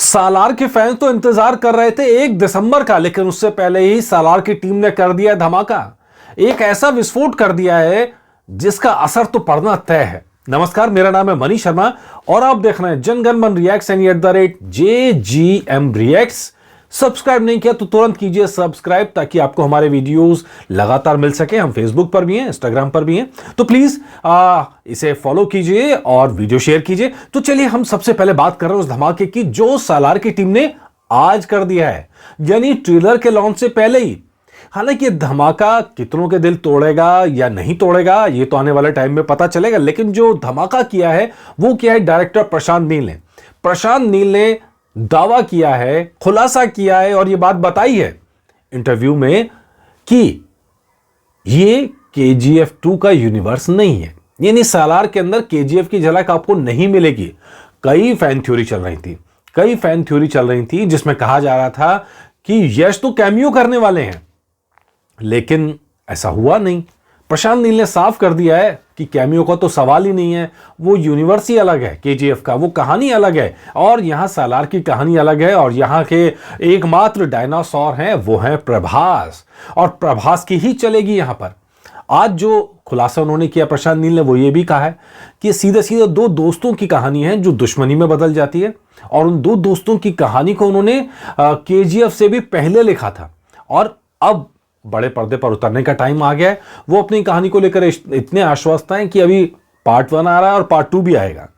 सालार के फैंस तो इंतजार कर रहे थे 1 दिसंबर का, लेकिन उससे पहले ही सालार की टीम ने कर दिया धमाका। एक ऐसा विस्फोट कर दिया है जिसका असर तो पड़ना तय है। नमस्कार, मेरा नाम है मनीष शर्मा और आप देख रहे हैं जनगण मन रिएक्ट्स @JGM रिएक्ट्स। सब्सक्राइब नहीं किया तो तुरंत कीजिए सब्सक्राइब ताकि आपको हमारे वीडियोस लगातार मिल सके। हम फेसबुक पर भी हैं, इंस्टाग्राम पर भी हैं, तो प्लीज इसे फॉलो कीजिए और वीडियो शेयर कीजिए। तो चलिए हम सबसे पहले बात कर रहे हैं उस धमाके की जो सालार की टीम ने आज कर दिया है, यानी ट्रेलर के लॉन्च से पहले ही। हालांकि धमाका कितनों के दिल तोड़ेगा या नहीं तोड़ेगा ये तो आने वाले टाइम में पता चलेगा, लेकिन जो धमाका किया है वो किया है डायरेक्टर प्रशांत नील ने। प्रशांत नील ने दावा किया है, खुलासा किया है और यह बात बताई है इंटरव्यू में कि ये KGF 2 का यूनिवर्स नहीं है, यानी सालार के अंदर KGF की झलक आपको नहीं मिलेगी। कई फैन थ्योरी चल रही थी जिसमें कहा जा रहा था कि यश तो कैमियो करने वाले हैं, लेकिन ऐसा हुआ नहीं। प्रशांत नील ने साफ कर दिया है कि कैमियो का तो सवाल ही नहीं है, वो यूनिवर्स ही अलग है KGF का, वो कहानी अलग है और यहां सालार की कहानी अलग है। और यहां के एकमात्र डायनासोर हैं वो हैं प्रभास, और प्रभास की ही चलेगी यहां पर। आज जो खुलासा उन्होंने किया प्रशांत नील ने वो ये भी कहा है कि सीधे सीधे दो दोस्तों की कहानी है जो दुश्मनी में बदल जाती है, और उन दो दोस्तों की कहानी को उन्होंने KGF से भी पहले लिखा था और अब बड़े पर्दे पर उतरने का टाइम आ गया है। वो अपनी कहानी को लेकर इतने आश्वस्त हैं कि अभी पार्ट 1 आ रहा है और पार्ट 2 भी आएगा।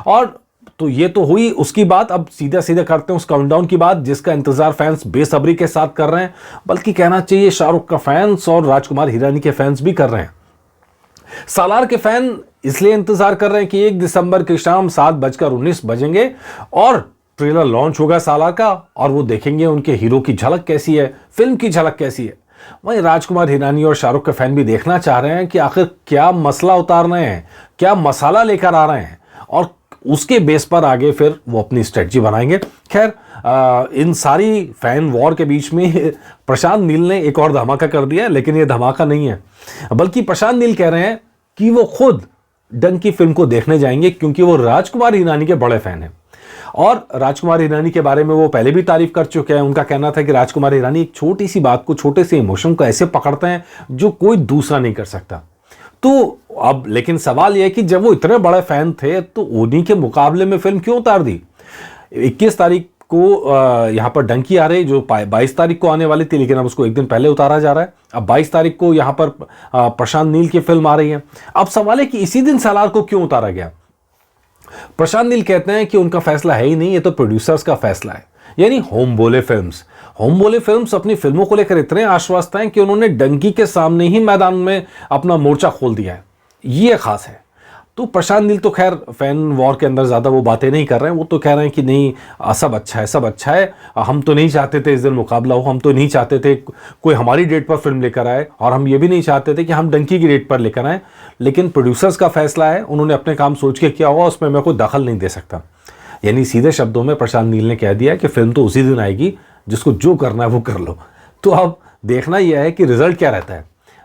और तो ये तो हुई उसकी बात। अब सीधा सीधा करते हैं उस काउंटडाउन की बात जिसका इंतजार फैंस बेसब्री के साथ कर रहे हैं, बल्कि कहना चाहिए शाहरुख का फैंस और राजकुमार हिरानी के फैंस भी कर रहे हैं। सालार के फैन इसलिए इंतजार कर रहे हैं कि 1 दिसंबर की शाम 7:19 बजेंगे और ट्रेलर लॉन्च होगा सालार का, और वो देखेंगे उनके हीरो की झलक कैसी है, फिल्म की झलक कैसी है। वहीं राजकुमार हिरानी और शाहरुख के फैन भी देखना चाह रहे हैं कि आखिर क्या मसला उतार रहे हैं, क्या मसाला लेकर आ रहे हैं, और उसके बेस पर आगे फिर वो अपनी स्ट्रेटजी बनाएंगे। खैर, इन सारी फैन वॉर के बीच में प्रशांत नील ने एक और धमाका कर दिया, लेकिन ये धमाका नहीं है, बल्कि प्रशांत नील कह रहे हैं कि वो खुद डंकी फिल्म को देखने जाएंगे क्योंकि वो राजकुमार हिरानी के बड़े फैन हैं। और राजकुमार हिरानी के बारे में वो पहले भी तारीफ कर चुके हैं। उनका कहना था कि राजकुमार हिरानी एक छोटी सी बात को, छोटे से इमोशन को ऐसे पकड़ते हैं जो कोई दूसरा नहीं कर सकता। तो अब लेकिन सवाल यह है कि जब वो इतने बड़े फैन थे तो उन्हीं के मुकाबले में फिल्म क्यों उतार दी। 21 तारीख को यहाँ पर डंकी आ रही जो 22 तारीख को आने वाली थी, लेकिन अब उसको एक दिन पहले उतारा जा रहा है। अब 22 तारीख को यहाँ पर प्रशांत नील की फिल्म आ रही है। अब सवाल है कि इसी दिन सालार को क्यों उतारा गया। प्रशांत नील कहते हैं कि उनका फैसला है ही नहीं, ये तो प्रोड्यूसर्स का फैसला है, यानी होम बोले फिल्म्स अपनी फिल्मों को लेकर इतने आश्वस्त हैं कि उन्होंने डंकी के सामने ही मैदान में अपना मोर्चा खोल दिया है। ये खास है। तो प्रशांत नील तो खैर फैन वॉर के अंदर ज्यादा वो बातें नहीं कर रहे हैं। वो तो कह रहे हैं कि नहीं, सब अच्छा है, हम तो नहीं चाहते थे इस दिन मुकाबला हो, हम तो नहीं चाहते थे कोई हमारी डेट पर फिल्म लेकर आए, और हम ये भी नहीं चाहते थे कि हम डंकी की डेट पर लेकर आए, लेकिन प्रोड्यूसर्स का फैसला है, उन्होंने अपने काम सोच के किया होगा, उसमें मैं कोई दखल नहीं दे सकता। यानी सीधे शब्दों में प्रशांत नील ने कह दिया कि फिल्म तो उसी दिन आएगी, जिसको जो करना है वो कर लो। तो अब देखना यह है कि रिजल्ट क्या रहता है,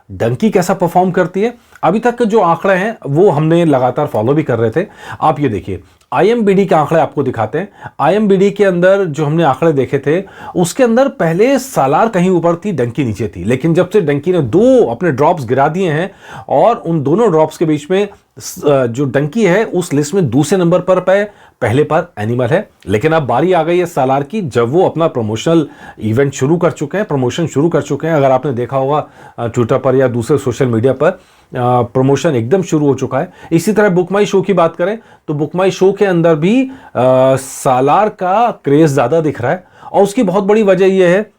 डंकी कैसा परफॉर्म करती है। अभी तक के जो आंकड़े हैं वो हमने लगातार फॉलो भी कर रहे थे। आप ये देखिए, IMDb के आंकड़े आपको दिखाते हैं। IMDb के अंदर जो हमने आंकड़े देखे थे उसके अंदर पहले सालार कहीं ऊपर थी, डंकी नीचे थी, लेकिन जब से डंकी ने 2 अपने ड्रॉप्स गिरा दिए हैं और उन दोनों ड्रॉप्स के बीच में जो डंकी है उस लिस्ट में दूसरे नंबर पर पहले पर एनिमल है। लेकिन अब बारी आ गई है सालार की, जब वो अपना प्रमोशनल इवेंट शुरू कर चुके हैं, प्रमोशन शुरू कर चुके हैं। अगर आपने देखा होगा ट्विटर पर या दूसरे सोशल मीडिया पर प्रमोशन एकदम शुरू हो चुका है। इसी तरह बुक माई शो की बात करें तो बुक माई शो के अंदर भी सालार का क्रेज ज्यादा दिख रहा है, और उसकी बहुत बड़ी वजह यह है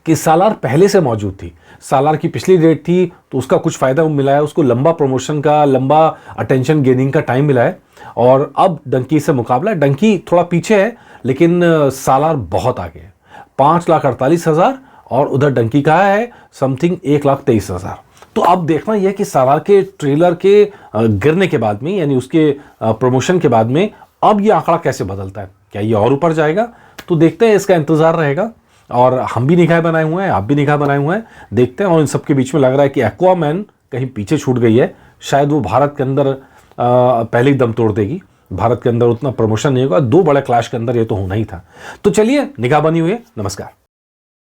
कि सालार पहले से मौजूद थी। सालार की पिछली डेट थी तो उसका कुछ फायदा मिला है, उसको लंबा प्रमोशन का, लंबा अटेंशन गेनिंग का टाइम मिला है। और अब डंकी से मुकाबला, डंकी थोड़ा पीछे है लेकिन सालार बहुत आगे है, 5,48,000 और उधर डंकी का है समथिंग 1,23,000। तो अब देखना यह कि सालार के ट्रेलर के गिरने के बाद में, यानी उसके प्रमोशन के बाद में अब यह आंकड़ा कैसे बदलता है, क्या ये और ऊपर जाएगा, तो देखते हैं, इसका इंतजार रहेगा। और हम भी निगाह बनाए हुए हैं, आप भी निगाह बनाए हुए हैं, देखते हैं। और इन सबके बीच में लग रहा है कि एक्वामैन कहीं पीछे छूट गई है, शायद वो भारत के अंदर पहले ही दम तोड़ देगी। भारत के अंदर उतना प्रमोशन नहीं होगा, दो बड़े क्लैश के अंदर ये तो होना ही था। तो चलिए, निगाह बनी हुई है। नमस्कार।